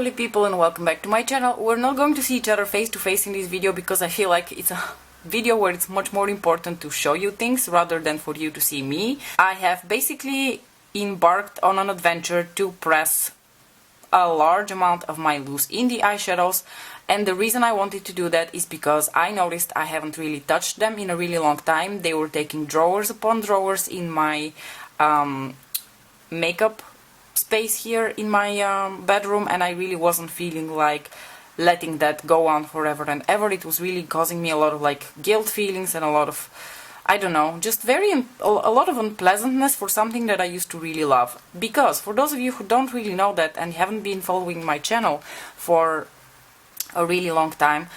lovely people, and welcome back to my channel. We're not going to see each other face to face in this video because I feel like it's a video where it's much more important to show you things rather than for you to see me. I have basically embarked on an adventure to press a large amount of my loose indie eyeshadows, and the reason I wanted to do that is because I noticed I haven't really touched them in a really long time. They were taking drawers upon drawers in my makeup space here in my bedroom, and I really wasn't feeling like letting that go on forever and ever. It was really causing me a lot of like guilt feelings and a lot of, I don't know, just a lot of unpleasantness for something that I used to really love. Because for those of you who don't really know that and haven't been following my channel for a really long time,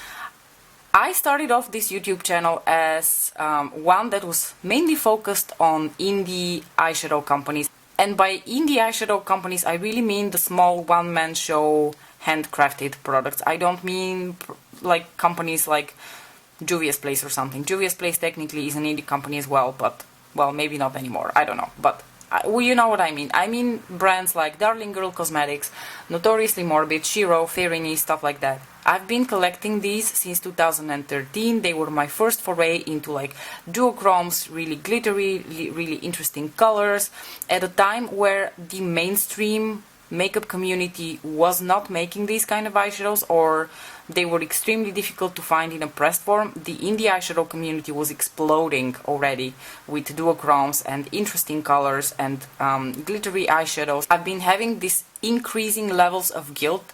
I started off this YouTube channel as one that was mainly focused on indie eyeshadow companies. And by indie eyeshadow companies, I really mean the small one-man show handcrafted products. I don't mean like companies like Juvia's Place or something. Juvia's Place technically is an indie company as well, but, well, maybe not anymore. I don't know. But well, you know what I mean. I mean brands like Darling Girl Cosmetics, Notoriously Morbid, Shiro, Fairini, stuff like that. I've been collecting these since 2013. They were my first foray into like duochromes, really glittery, really interesting colors, at a time where the mainstream makeup community was not making these kind of eyeshadows, or they were extremely difficult to find in a pressed form. The indie eyeshadow community was exploding already with duochromes and interesting colors and glittery eyeshadows. I've been having this increasing levels of guilt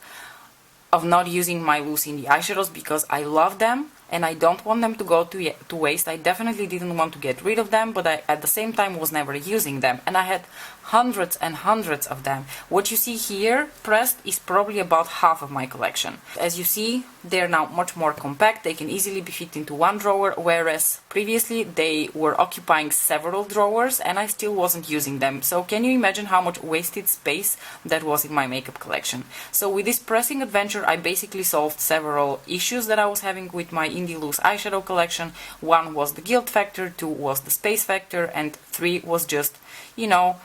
of not using my loose indie eyeshadows because I love them and I don't want them to go to waste. I definitely didn't want to get rid of them, but I at the same time was never using them, and I had hundreds and hundreds of them. What you see here pressed is probably about half of my collection. As you see, they're now much more compact. They can easily be fit into one drawer, whereas previously they were occupying several drawers and I still wasn't using them. So can you imagine how much wasted space that was in my makeup collection? So with this pressing adventure, I basically solved several issues that I was having with my indie loose eyeshadow collection. One was the guilt factor, two was the space factor, and three was just, you know,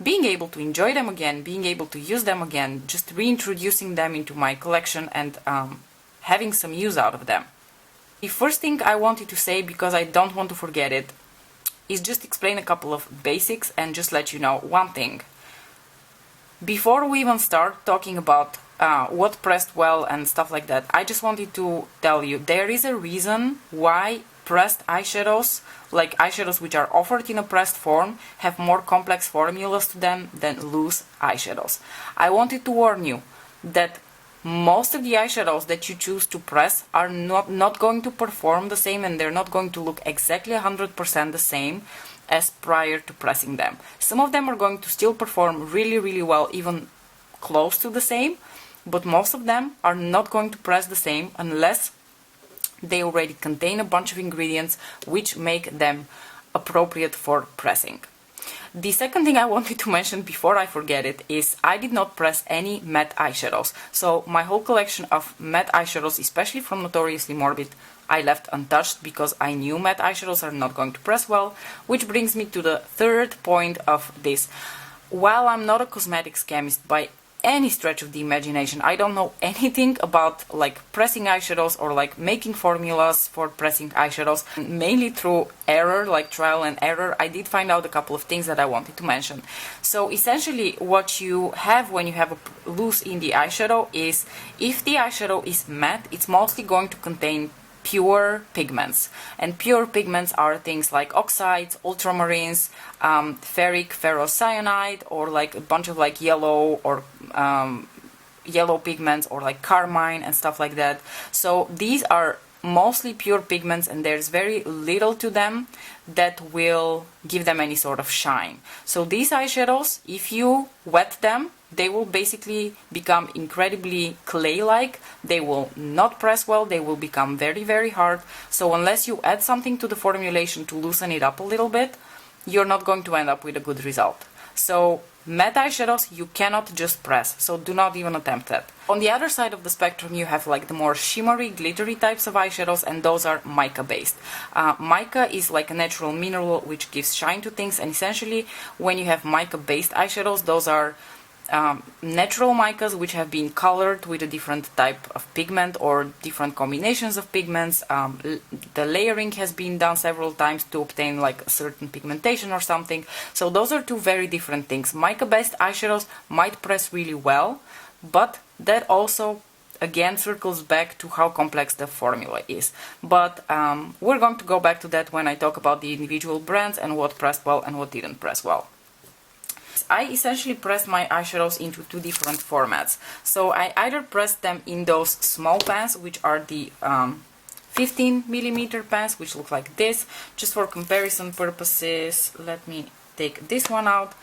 being able to enjoy them again, being able to use them again, just reintroducing them into my collection and having some use out of them. The first thing I wanted to say, because I don't want to forget it, is just explain a couple of basics and just let you know one thing. Before we even start talking about what pressed well and stuff like that, I just wanted to tell you there is a reason why pressed eyeshadows, like eyeshadows which are offered in a pressed form, have more complex formulas to them than loose eyeshadows. I wanted to warn you that most of the eyeshadows that you choose to press are not going to perform the same, and they're not going to look exactly 100% the same as prior to pressing them. Some of them are going to still perform really well, even close to the same, but most of them are not going to press the same unless they already contain a bunch of ingredients which make them appropriate for pressing. The second thing I wanted to mention before I forget it is I did not press any matte eyeshadows. So my whole collection of matte eyeshadows, especially from Notoriously Morbid, I left untouched because I knew matte eyeshadows are not going to press well, which brings me to the third point of this. While I'm not a cosmetics chemist by any stretch of the imagination, I don't know anything about like pressing eyeshadows or like making formulas for pressing eyeshadows. Mainly through error, like trial and error, I did find out a couple of things that I wanted to mention. So essentially what you have when you have a loose indie eyeshadow is, if the eyeshadow is matte, it's mostly going to contain pure pigments, and pure pigments are things like oxides, ultramarines, ferric ferrocyanide, or like a bunch of like yellow or yellow pigments, or like carmine and stuff like that. So these are mostly pure pigments, and there's very little to them that will give them any sort of shine. So these eyeshadows, if you wet them, they will basically become incredibly clay-like. They will not press well, they will become very hard. So unless you add something to the formulation to loosen it up a little bit, you're not going to end up with a good result. So matte eyeshadows you cannot just press, so do not even attempt that. On the other side of the spectrum you have like the more shimmery, glittery types of eyeshadows, and those are mica based. Mica is like a natural mineral which gives shine to things, and essentially when you have mica based eyeshadows, those are natural micas which have been colored with a different type of pigment or different combinations of pigments. The layering has been done several times to obtain like a certain pigmentation or something. So those are two very different things. Mica based eyeshadows might press really well, but that also again circles back to how complex the formula is. But we're going to go back to that when I talk about the individual brands and what pressed well and what didn't press well. I essentially pressed my eyeshadows into two different formats. So I either pressed them in those small pans, which are the 15mm pans, which look like this. Just for comparison purposes, let me take this one out.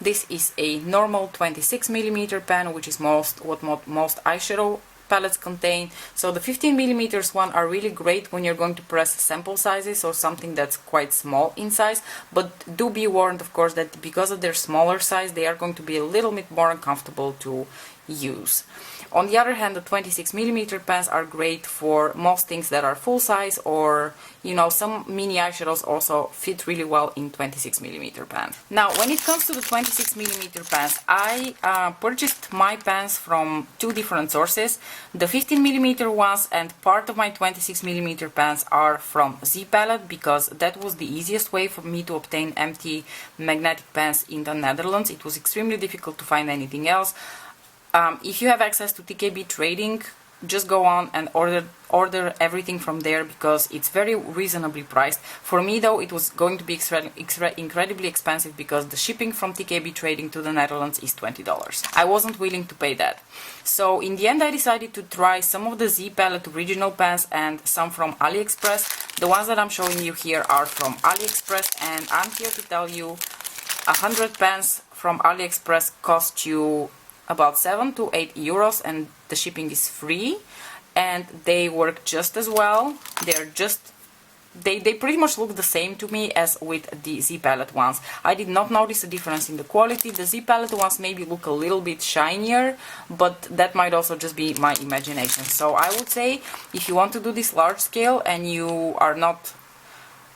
This is a normal 26mm pan, which is most eyeshadow palettes contain. So the 15mm one are really great when you're going to press sample sizes or something that's quite small in size, but do be warned of course that because of their smaller size they are going to be a little bit more uncomfortable to use. On the other hand, the 26mm pans are great for most things that are full size, or you know, some mini eyeshadows also fit really well in 26mm pans. Now when it comes to the 26mm pans, I purchased my pans from two different sources. The 15mm ones and part of my 26mm pans are from Z Palette, because that was the easiest way for me to obtain empty magnetic pans in the Netherlands. It was extremely difficult to find anything else. If you have access to TKB Trading, just go on and order everything from there, because it's very reasonably priced. For me though, it was going to be incredibly expensive, because the shipping from TKB Trading to the Netherlands is $20. I wasn't willing to pay that. So in the end I decided to try some of the Z Palette original pans and some from AliExpress. The ones that I'm showing you here are from AliExpress, and I'm here to tell you 100 pans from AliExpress cost you about 7 to 8 euros, and the shipping is free, and they work just as well. They pretty much look the same to me as with the Z Palette ones. I did not notice a difference in the quality. The Z Palette ones maybe look a little bit shinier, but that might also just be my imagination. So I would say if you want to do this large scale and you are not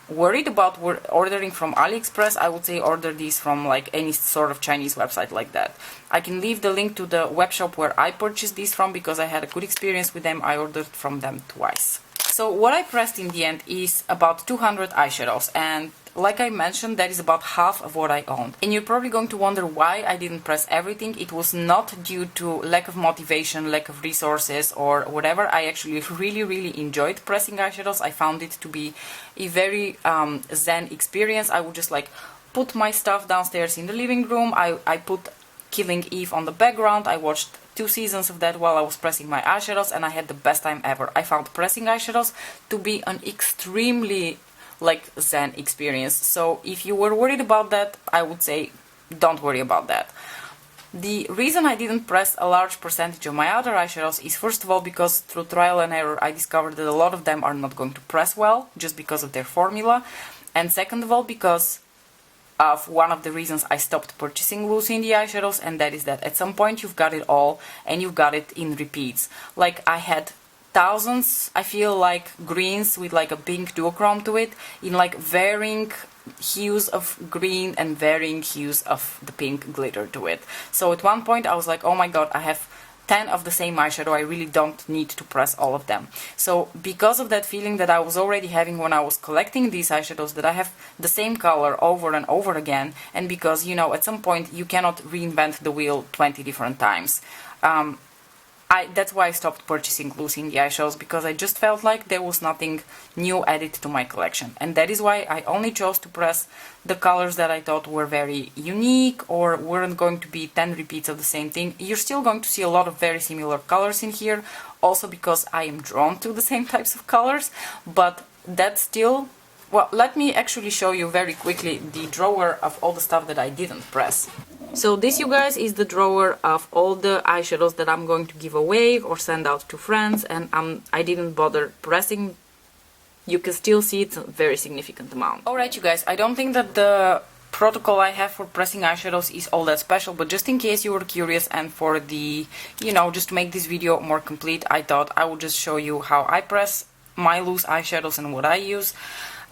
worried about ordering from AliExpress, I would say order these from like any sort of Chinese website like that. I can leave the link to the web shop where I purchased these from, because I had a good experience with them. I ordered from them twice. So what I pressed in the end is about 200 eyeshadows, and like I mentioned, that is about half of what I owned. And you're probably going to wonder why I didn't press everything. It was not due to lack of motivation, lack of resources or whatever. I actually really enjoyed pressing eyeshadows. I found it to be a very zen experience. I would just like put my stuff downstairs in the living room. I put Killing Eve on the background. I watched 2 seasons of that while I was pressing my eyeshadows, and I had the best time ever. I found pressing eyeshadows to be an extremely like zen experience. So if you were worried about that, I would say don't worry about that. The reason I didn't press a large percentage of my other eyeshadows is first of all because through trial and error I discovered that a lot of them are not going to press well just because of their formula, and second of all because of one of the reasons I stopped purchasing loose indie eyeshadows, and that is that at some point you've got it all and you've got it in repeats. Like I had thousands, I feel like, greens with like a pink duochrome to it, in like varying hues of green and varying hues of the pink glitter to it. So at one point I was like, oh my god, I have 10 of the same eyeshadow, I really don't need to press all of them. So because of that feeling that I was already having when I was collecting these eyeshadows, that I have the same color over and over again, and because, you know, at some point you cannot reinvent the wheel 20 different times, that's why I stopped purchasing loose indie eyeshadows, because I just felt like there was nothing new added to my collection. And that is why I only chose to press the colors that I thought were very unique or weren't going to be 10 repeats of the same thing. You're still going to see a lot of very similar colors in here, also because I am drawn to the same types of colors, but that's still... Well, let me actually show you very quickly the drawer of all the stuff that I didn't press. So this, you guys, is the drawer of all the eyeshadows that I'm going to give away or send out to friends, and I didn't bother pressing. You can still see it's a very significant amount. Alright, you guys, I don't think that the protocol I have for pressing eyeshadows is all that special, but just in case you were curious and for the, you know, just to make this video more complete, I thought I would just show you how I press my loose eyeshadows and what I use.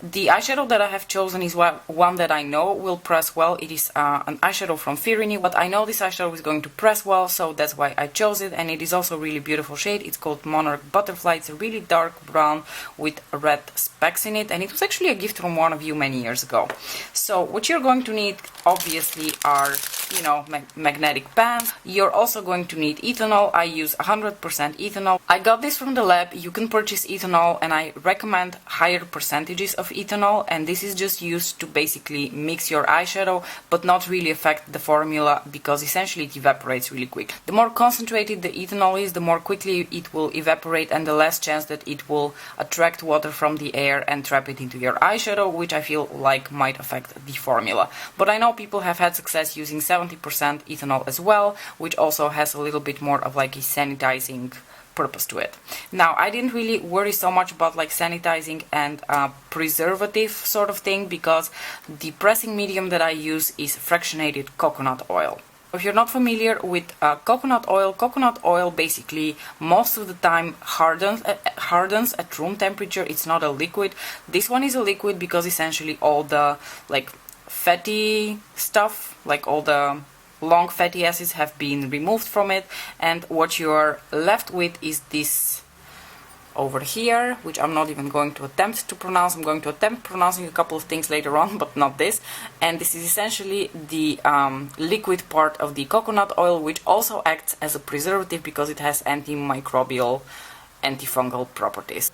The eyeshadow that I have chosen is one that I know will press well. It is an eyeshadow from Firini, but I know this eyeshadow is going to press well, so that's why I chose it. And it is also a really beautiful shade. It's called Monarch Butterfly. It's a really dark brown with red specks in it, and it was actually a gift from one of you many years ago. So what you're going to need obviously are, you know, magnetic pans. You're also going to need ethanol. I use 100% ethanol. I got this from the lab. You can purchase ethanol, and I recommend higher percentages of ethanol, and this is just used to basically mix your eyeshadow but not really affect the formula, because essentially it evaporates really quick. The more concentrated the ethanol is, the more quickly it will evaporate and the less chance that it will attract water from the air and trap it into your eyeshadow, which I feel like might affect the formula. But I know people have had success using 70% ethanol as well, which also has a little bit more of like a sanitizing purpose to it. Now, I didn't really worry so much about like sanitizing and preservative sort of thing, because the pressing medium that I use is fractionated coconut oil. If you're not familiar with coconut oil basically most of the time hardens at room temperature. It's not a liquid. This one is a liquid because essentially all the like fatty stuff, like all the long fatty acids, have been removed from it, and what you're left with is this over here, which I'm not even going to attempt to pronounce. I'm going to attempt pronouncing a couple of things later on, but not this. And this is essentially the liquid part of the coconut oil, which also acts as a preservative because it has antimicrobial, antifungal properties.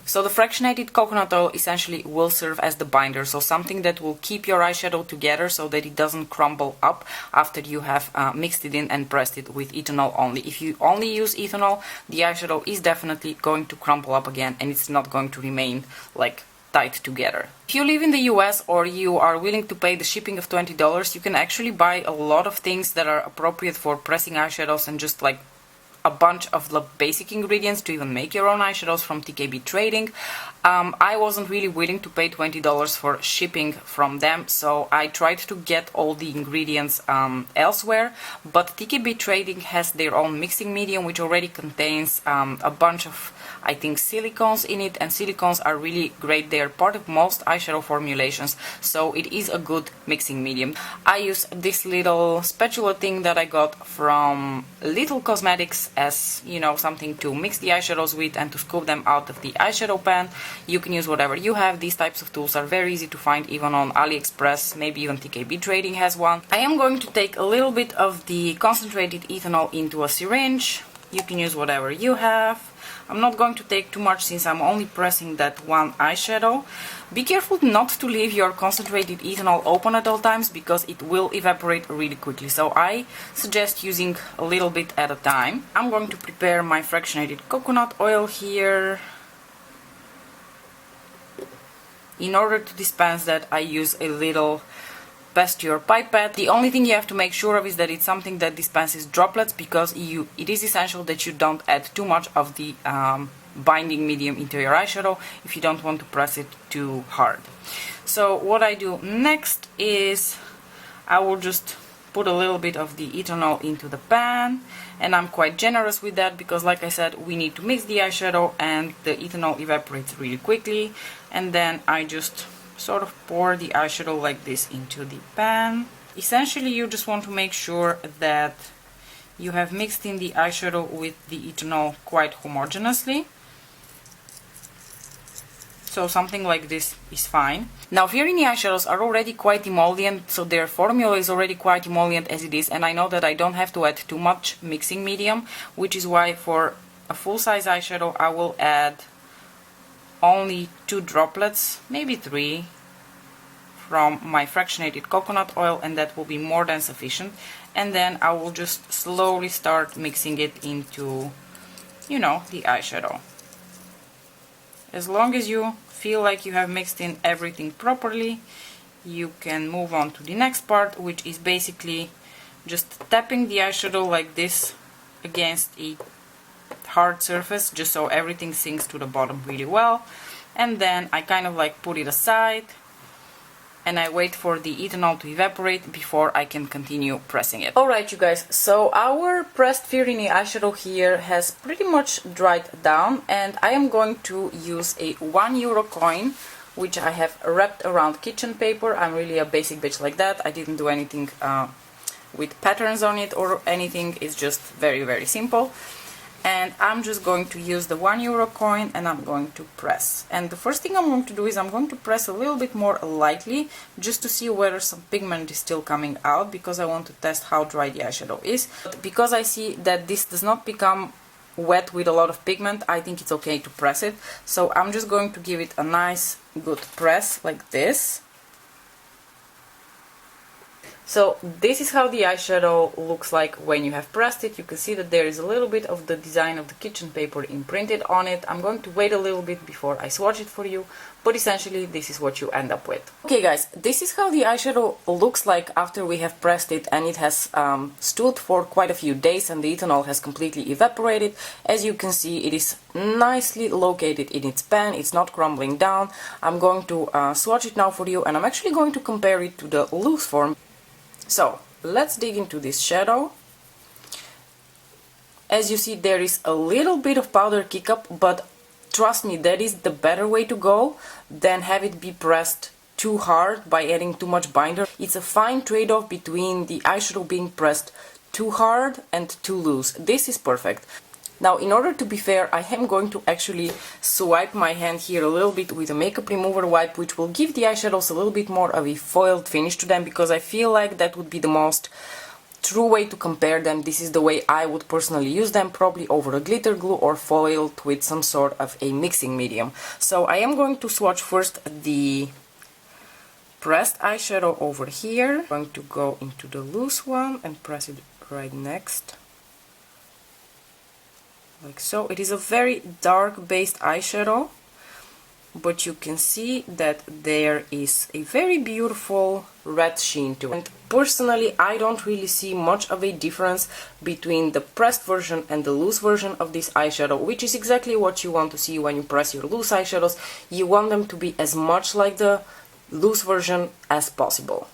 So the fractionated coconut oil essentially will serve as the binder, so something that will keep your eyeshadow together so that it doesn't crumble up after you have mixed it in and pressed it with ethanol only. If you only use ethanol, the eyeshadow is definitely going to crumble up again, and it's not going to remain like tied together. If you live in the US or you are willing to pay the shipping of $20, you can actually buy a lot of things that are appropriate for pressing eyeshadows and just like a bunch of the basic ingredients to even make your own eyeshadows from TKB Trading. I wasn't really willing to pay $20 for shipping from them, so I tried to get all the ingredients elsewhere, but TKB Trading has their own mixing medium which already contains a bunch of, I think, silicones in it, and silicones are really great. They are part of most eyeshadow formulations, so it is a good mixing medium. I use this little spatula thing that I got from Untitled Cosmetics as, you know, something to mix the eyeshadows with and to scoop them out of the eyeshadow pan. You can use whatever you have. These types of tools are very easy to find even on AliExpress, maybe even TKB Trading has one. I am going to take a little bit of the concentrated ethanol into a syringe. You can use whatever you have. I'm not going to take too much since I'm only pressing that one eyeshadow. Be careful not to leave your concentrated ethanol open at all times because it will evaporate really quickly. So I suggest using a little bit at a time. I'm going to prepare my fractionated coconut oil here. In order to dispense that, I use a little Pasteur pipette. The only thing you have to make sure of is that it's something that dispenses droplets, because it is essential that you don't add too much of the binding medium into your eyeshadow if you don't want to press it too hard. So what I do next is I will just put a little bit of the ethanol into the pan, and I'm quite generous with that because, like I said, we need to mix the eyeshadow and the ethanol evaporates really quickly. And then I just sort of pour the eyeshadow like this into the pan. Essentially, you just want to make sure that you have mixed in the eyeshadow with the ethanol quite homogeneously. So something like this is fine. Now, Firini eyeshadows are already quite emollient, so their formula is already quite emollient as it is, and I know that I don't have to add too much mixing medium, which is why for a full-size eyeshadow I will add only 2 droplets, maybe 3, from my fractionated coconut oil, and that will be more than sufficient. And then I will just slowly start mixing it into, you know, the eyeshadow. As long as you feel like you have mixed in everything properly, you can move on to the next part, which is basically just tapping the eyeshadow like this against a hard surface, just so everything sinks to the bottom really well. And then I kind of like put it aside and I wait for the ethanol to evaporate before I can continue pressing it. Alright, you guys, so our pressed Firini eyeshadow here has pretty much dried down, and I am going to use a €1 coin which I have wrapped around kitchen paper. I'm really a basic bitch like that. I didn't do anything with patterns on it or anything. It's just very, very simple. And I'm just going to use the €1 coin and I'm going to press. And the first thing I'm going to do is I'm going to press a little bit more lightly just to see whether some pigment is still coming out, because I want to test how dry the eyeshadow is. But because I see that this does not become wet with a lot of pigment, I think it's okay to press it. So I'm just going to give it a nice good press like this. So this is how the eyeshadow looks like when you have pressed it. You can see that there is a little bit of the design of the kitchen paper imprinted on it. I'm going to wait a little bit before I swatch it for you, but essentially this is what you end up with. Okay guys, this is how the eyeshadow looks like after we have pressed it, and it has stood for quite a few days and the ethanol has completely evaporated. As you can see, it is nicely located in its pan, it's not crumbling down. I'm going to swatch it now for you, and I'm actually going to compare it to the loose form. So let's dig into this shadow. As you see, there is a little bit of powder kick up, but trust me, that is the better way to go than have it be pressed too hard by adding too much binder. It's a fine trade-off between the eyeshadow being pressed too hard and too loose. This is perfect. Now, in order to be fair, I am going to actually swipe my hand here a little bit with a makeup remover wipe, which will give the eyeshadows a little bit more of a foiled finish to them, because I feel like that would be the most true way to compare them. This is the way I would personally use them, probably over a glitter glue or foiled with some sort of a mixing medium. So I am going to swatch first the pressed eyeshadow over here. I'm going to go into the loose one and press it right next. Like so. It is a very dark based eyeshadow, but you can see that there is a very beautiful red sheen to it. And personally, I don't really see much of a difference between the pressed version and the loose version of this eyeshadow, which is exactly what you want to see when you press your loose eyeshadows. You want them to be as much like the loose version as possible.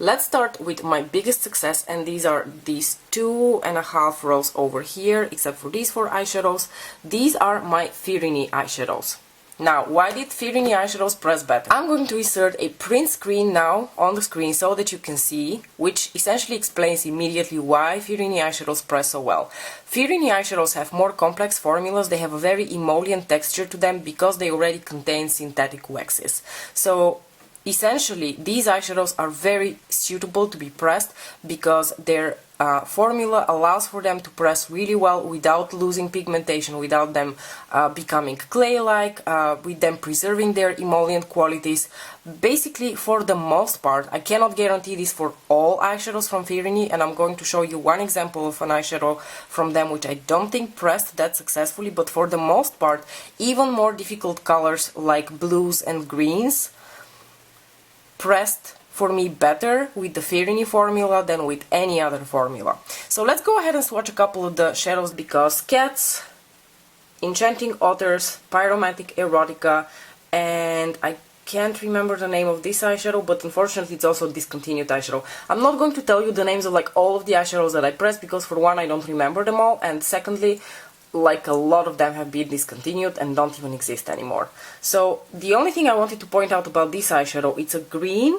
Let's start with my biggest success, and these are these 2.5 rows over here, except for these 4 eyeshadows. These are my Firini eyeshadows. Now, why did Firini eyeshadows press better? I'm going to insert a print screen now on the screen so that you can see, which essentially explains immediately why Firini eyeshadows press so well. Firini eyeshadows have more complex formulas. They have a very emollient texture to them because they already contain synthetic waxes. So essentially, these eyeshadows are very suitable to be pressed because their formula allows for them to press really well without losing pigmentation, without them becoming clay-like, with them preserving their emollient qualities. Basically, for the most part, I cannot guarantee this for all eyeshadows from Firini, and I'm going to show you one example of an eyeshadow from them which I don't think pressed that successfully, but for the most part, even more difficult colors like blues and greens pressed for me better with the Firini formula than with any other formula. So let's go ahead and swatch a couple of the shadows, because Cats, Enchanting Otters, Pyromantic Erotica, and I can't remember the name of this eyeshadow, but unfortunately it's also a discontinued eyeshadow. I'm not going to tell you the names of like all of the eyeshadows that I pressed, because for one, I don't remember them all, and secondly, like a lot of them have been discontinued and don't even exist anymore. So the only thing I wanted to point out about this eyeshadow, it's a green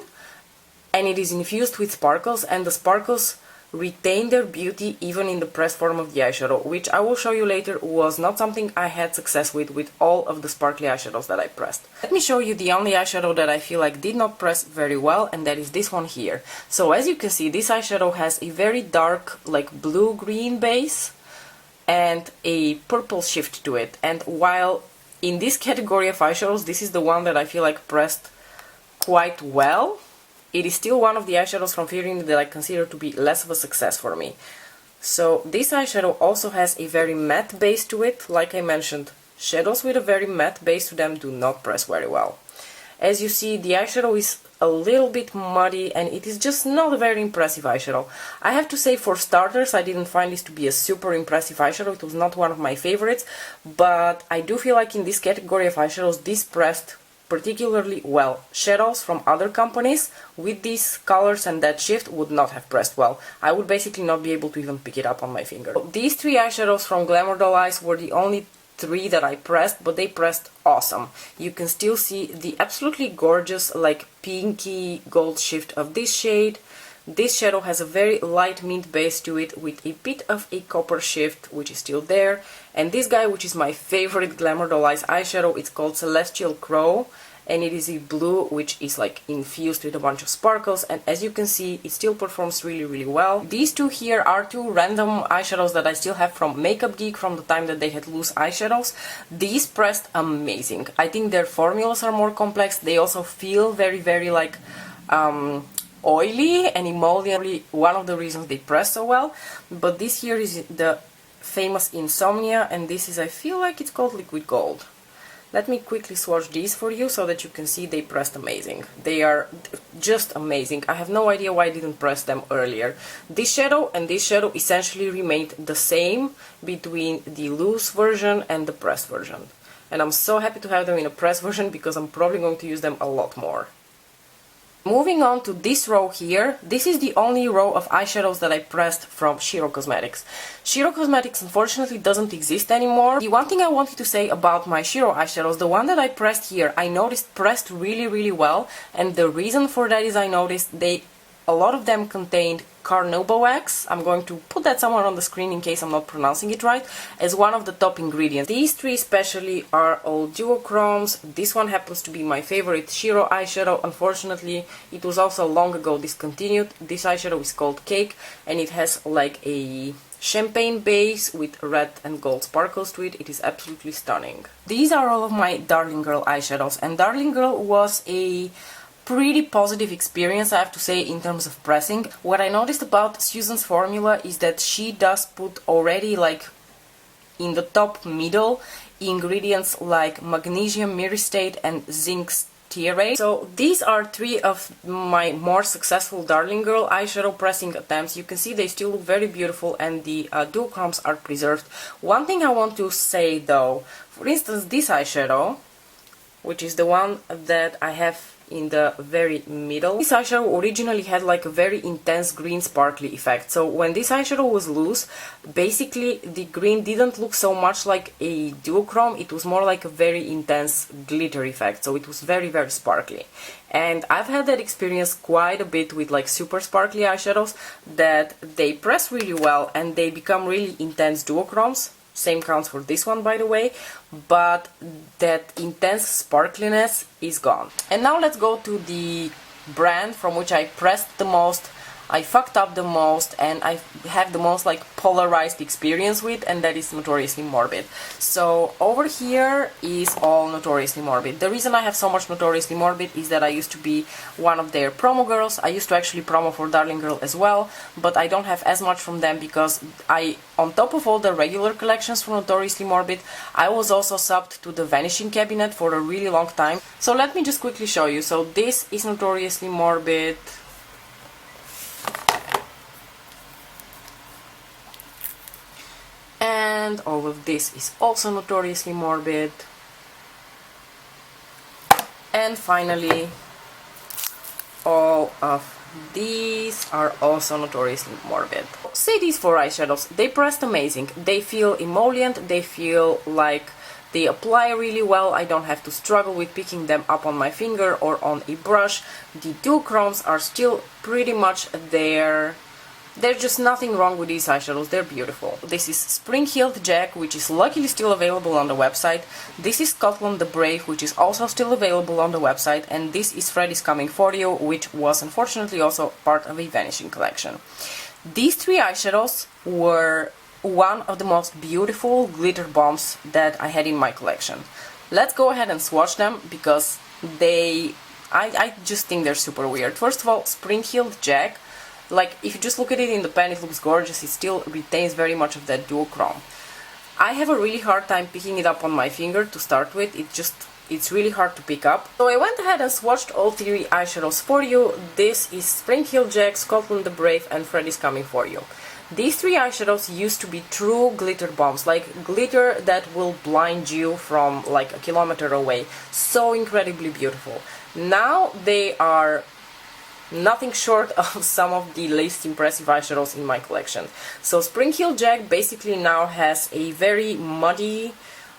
and it is infused with sparkles, and the sparkles retain their beauty even in the pressed form of the eyeshadow, which I will show you later was not something I had success with all of the sparkly eyeshadows that I pressed. Let me show you the only eyeshadow that I feel like did not press very well, and that is this one here. So as you can see, this eyeshadow has a very dark like blue-green base and a purple shift to it, and while in this category of eyeshadows this is the one that I feel like pressed quite well, it is still one of the eyeshadows from Firini that I consider to be less of a success for me. So this eyeshadow also has a very matte base to it. Like I mentioned, shadows with a very matte base to them do not press very well. As you see, the eyeshadow is a little bit muddy and it is just not a very impressive eyeshadow. I have to say, for starters, I didn't find this to be a super impressive eyeshadow. It was not one of my favorites, but I do feel like in this category of eyeshadows, this pressed particularly well. Shadows from other companies with these colors and that shift would not have pressed well. I would basically not be able to even pick it up on my finger. These 3 eyeshadows from Glamour Doll Eyes were the only 3 that I pressed, but they pressed awesome. You can still see the absolutely gorgeous like pinky gold shift of this shade. This shadow has a very light mint base to it with a bit of a copper shift, which is still there. And this guy, which is my favorite Glamour Doll Eyes eyeshadow, it's called Celestial Crow, and it is a blue which is like infused with a bunch of sparkles, and as you can see it still performs really well. These two here are two random eyeshadows that I still have from Makeup Geek from the time that they had loose eyeshadows. These pressed amazing. I think their formulas are more complex. They also feel very like oily and emollient, one of the reasons they press so well. But this here is the famous Insomnia, and this is, I feel like it's called Liquid Gold. Let me quickly swatch these for you so that you can see they pressed amazing. They are just amazing. I have no idea why I didn't press them earlier. This shadow and this shadow essentially remained the same between the loose version and the pressed version. And I'm so happy to have them in a pressed version because I'm probably going to use them a lot more. Moving on to this row here, this is the only row of eyeshadows that I pressed from Shiro Cosmetics. Shiro Cosmetics unfortunately doesn't exist anymore. The one thing I wanted to say about my Shiro eyeshadows, the one that I pressed here, I noticed pressed really well, and the reason for that is I noticed a lot of them contained carnauba wax. I'm going to put that somewhere on the screen in case I'm not pronouncing it right, as one of the top ingredients. These three especially are all duochromes. This one happens to be my favorite Shiro eyeshadow. Unfortunately, it was also long ago discontinued. This eyeshadow is called Cake, and it has like a champagne base with red and gold sparkles to it. It is absolutely stunning. These are all of my Darling Girl eyeshadows, and Darling Girl was a pretty positive experience, I have to say, in terms of pressing. What I noticed about Susan's formula is that she does put already like in the top middle ingredients like magnesium myristate and zinc stearate. So these are three of my more successful Darling Girl eyeshadow pressing attempts. You can see they still look very beautiful, and the duochromes are preserved. One thing I want to say though, for instance, this eyeshadow, which is the one that I have in the very middle. This eyeshadow originally had like a very intense green sparkly effect. So when this eyeshadow was loose, basically the green didn't look so much like a duochrome, it was more like a very intense glitter effect. So it was very sparkly. And I've had that experience quite a bit with like super sparkly eyeshadows, that they press really well and they become really intense duochromes. Same counts for this one, by the way, but that intense sparkliness is gone. And now let's go to the brand from which I pressed the most, I fucked up the most, and I have the most like polarized experience with, and that is Notoriously Morbid. So over here is all Notoriously Morbid. The reason I have so much Notoriously Morbid is that I used to be one of their promo girls. I used to actually promo for Darling Girl as well, but I don't have as much from them because on top of all the regular collections from Notoriously Morbid, I was also subbed to the Vanishing Cabinet for a really long time. So let me just quickly show you. So this is Notoriously Morbid. And all of this is also Notoriously Morbid. And finally, all of these are also Notoriously Morbid. Say these four eyeshadows, they pressed amazing. They feel emollient, they feel like they apply really well. I don't have to struggle with picking them up on my finger or on a brush. The duochromes are still pretty much there. There's just nothing wrong with these eyeshadows, they're beautiful. This is Spring Heeled Jack, which is luckily still available on the website. This is Scotland the Brave, which is also still available on the website. And this is Freddy's Coming For You, which was unfortunately also part of a Vanishing collection. These three eyeshadows were one of the most beautiful glitter bombs that I had in my collection. Let's go ahead and swatch them because I just think they're super weird. First of all, Spring Heeled Jack. Like, if you just look at it in the pan, it looks gorgeous. It still retains very much of that duochrome. I have a really hard time picking it up on my finger to start with. It's really hard to pick up. So I went ahead and swatched all three eyeshadows for you. This is Spring Heeled Jack, Scotland the Brave, and Freddy's Coming For You. These three eyeshadows used to be true glitter bombs, like glitter that will blind you from like a kilometer away. So incredibly beautiful. Now they are nothing short of some of the least impressive eyeshadows in my collection. So Spring Heeled Jack basically now has a very muddy,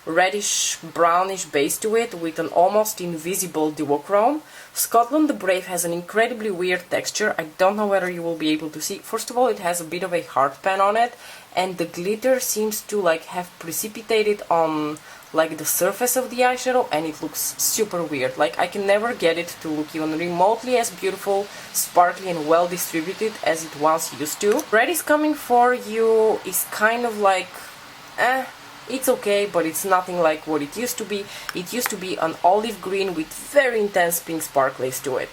reddish brownish base to it with an almost invisible duochrome. Scotland the Brave has an incredibly weird texture. I don't know whether you will be able to see. First of all, it has a bit of a hard pan on it, and the glitter seems to like have precipitated on like the surface of the eyeshadow, and it looks super weird. Like, I can never get it to look even remotely as beautiful, sparkly and well distributed as it once used to. Red is Coming For You is kind of like, it's okay, but it's nothing like what it used to be. It used to be an olive green with very intense pink sparkles to it.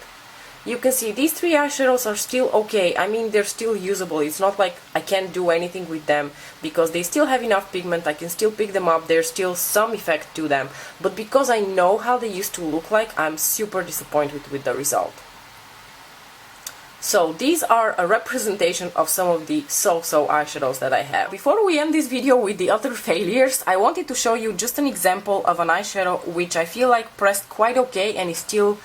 You can see these three eyeshadows are still okay. I mean, they're still usable. It's not like I can't do anything with them because they still have enough pigment. I can still pick them up. There's still some effect to them. But because I know how they used to look like, I'm super disappointed with the result. So these are a representation of some of the so-so eyeshadows that I have. Before we end this video with the utter failures, I wanted to show you just an example of an eyeshadow which I feel like pressed quite okay and is still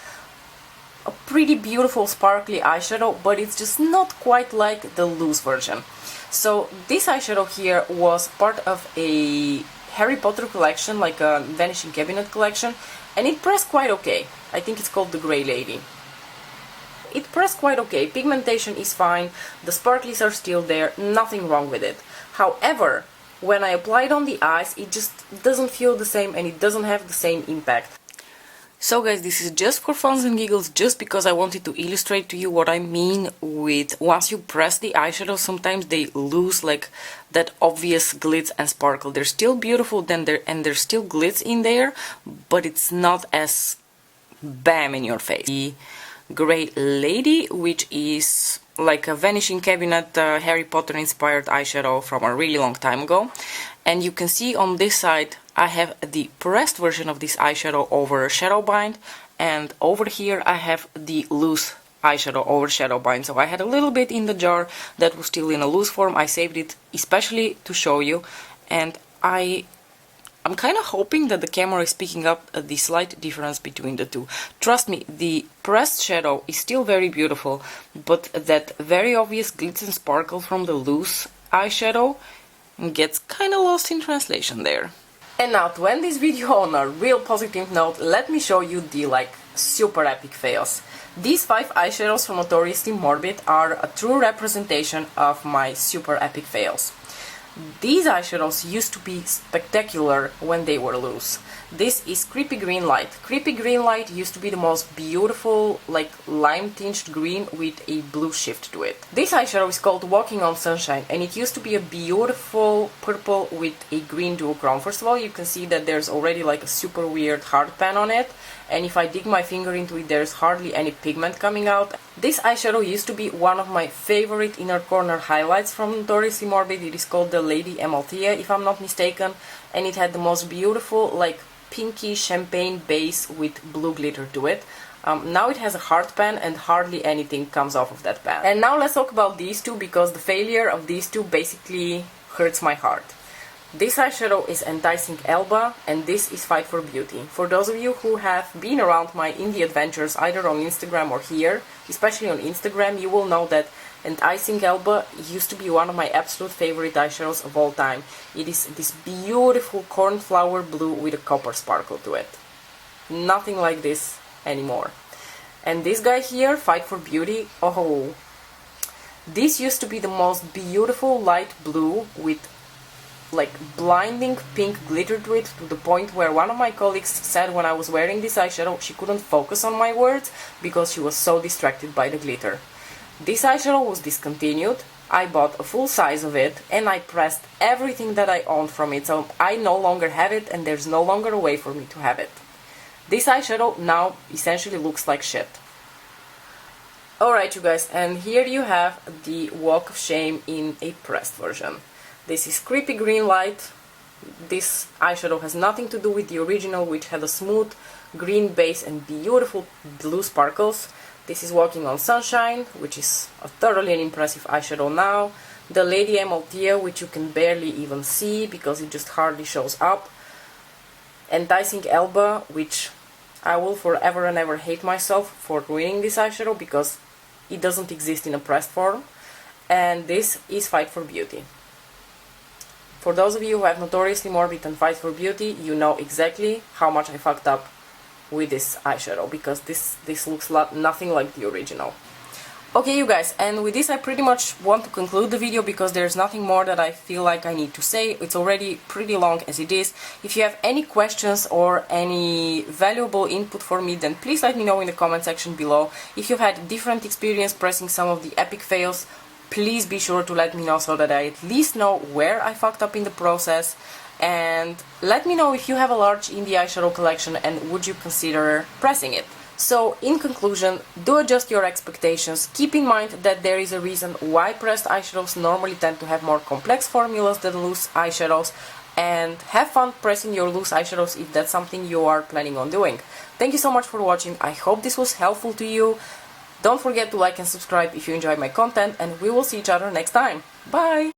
a pretty beautiful sparkly eyeshadow, but it's just not quite like the loose version. So this eyeshadow here was part of a Harry Potter collection, like a Vanishing Cabinet collection, and it pressed quite okay. I think it's called the Grey Lady. It pressed quite okay, pigmentation is fine, the sparklies are still there, nothing wrong with it. However, when I apply it on the eyes, it just doesn't feel the same and it doesn't have the same impact. So guys, this is just for funs and giggles, just because I wanted to illustrate to you what I mean with once you press the eyeshadow, sometimes they lose like that obvious glitz and sparkle. They're still beautiful and there's still glitz in there, but it's not as bam in your face. The Grey Lady, which is like a Vanishing Cabinet Harry Potter inspired eyeshadow from a really long time ago. And you can see on this side I have the pressed version of this eyeshadow over shadow bind, and over here I have the loose eyeshadow over shadow bind. So I had a little bit in the jar that was still in a loose form. I saved it especially to show you, and I'm kind of hoping that the camera is picking up the slight difference between the two. Trust me, the pressed shadow is still very beautiful, but that very obvious glitz and sparkle from the loose eyeshadow gets kind of lost in translation there. And now, to end this video on a real positive note, let me show you the like super epic fails. These 5 eyeshadows from Notoriously Morbid are a true representation of my super epic fails. These eyeshadows used to be spectacular when they were loose. This is Creepy Greenlight. Creepy Greenlight used to be the most beautiful, like lime-tinged green with a blue shift to it. This eyeshadow is called Walking on Sunshine, and it used to be a beautiful purple with a green duochrome. First of all, you can see that there's already like a super weird hard pan on it, and if I dig my finger into it, there's hardly any pigment coming out. This eyeshadow used to be one of my favorite inner corner highlights from Notoriously Morbid. It is called the Lady Amalthea, if I'm not mistaken, and it had the most beautiful, like pinky champagne base with blue glitter to it. Now it has a hard pan and hardly anything comes off of that pan. And now let's talk about these two, because the failure of these two basically hurts my heart. This eyeshadow is Enticing Elba, and this is Fight for Beauty. For those of you who have been around my indie adventures either on Instagram or here, especially on Instagram, you will know that Enticing Elba used to be one of my absolute favorite eyeshadows of all time. It is this beautiful cornflower blue with a copper sparkle to it. Nothing like this anymore. And this guy here, Fight for Beauty, oh, this used to be the most beautiful light blue with like blinding pink glitter to it, to the point where one of my colleagues said when I was wearing this eyeshadow she couldn't focus on my words because she was so distracted by the glitter. This eyeshadow was discontinued. I bought a full size of it and I pressed everything that I owned from it, so I no longer have it and there's no longer a way for me to have it. This eyeshadow now essentially looks like shit. Alright you guys, and here you have the Walk of Shame in a pressed version. This is Creepy Greenlight. This eyeshadow has nothing to do with the original, which had a smooth green base and beautiful blue sparkles. This is Walking on Sunshine, which is a thoroughly impressive eyeshadow now. The Lady Amalthea, which you can barely even see because it just hardly shows up. Enticing Elba, which I will forever and ever hate myself for ruining this eyeshadow because it doesn't exist in a pressed form. And this is Fight for Beauty. For those of you who have notoriously morbid and fight for beauty, you know exactly how much I fucked up with this eyeshadow, because this looks nothing like the original. Okay, you guys, and with this I pretty much want to conclude the video, because there's nothing more that I feel like I need to say. It's already pretty long as it is. If you have any questions or any valuable input for me, then please let me know in the comment section below. If you've had different experience pressing some of the epic fails, please be sure to let me know so that I at least know where I fucked up in the process. And let me know if you have a large indie eyeshadow collection and would you consider pressing it. So, in conclusion, do adjust your expectations. Keep in mind that there is a reason why pressed eyeshadows normally tend to have more complex formulas than loose eyeshadows, and have fun pressing your loose eyeshadows if that's something you are planning on doing. Thank you so much for watching. I hope this was helpful to you. Don't forget to like and subscribe if you enjoy my content, and we will see each other next time. Bye!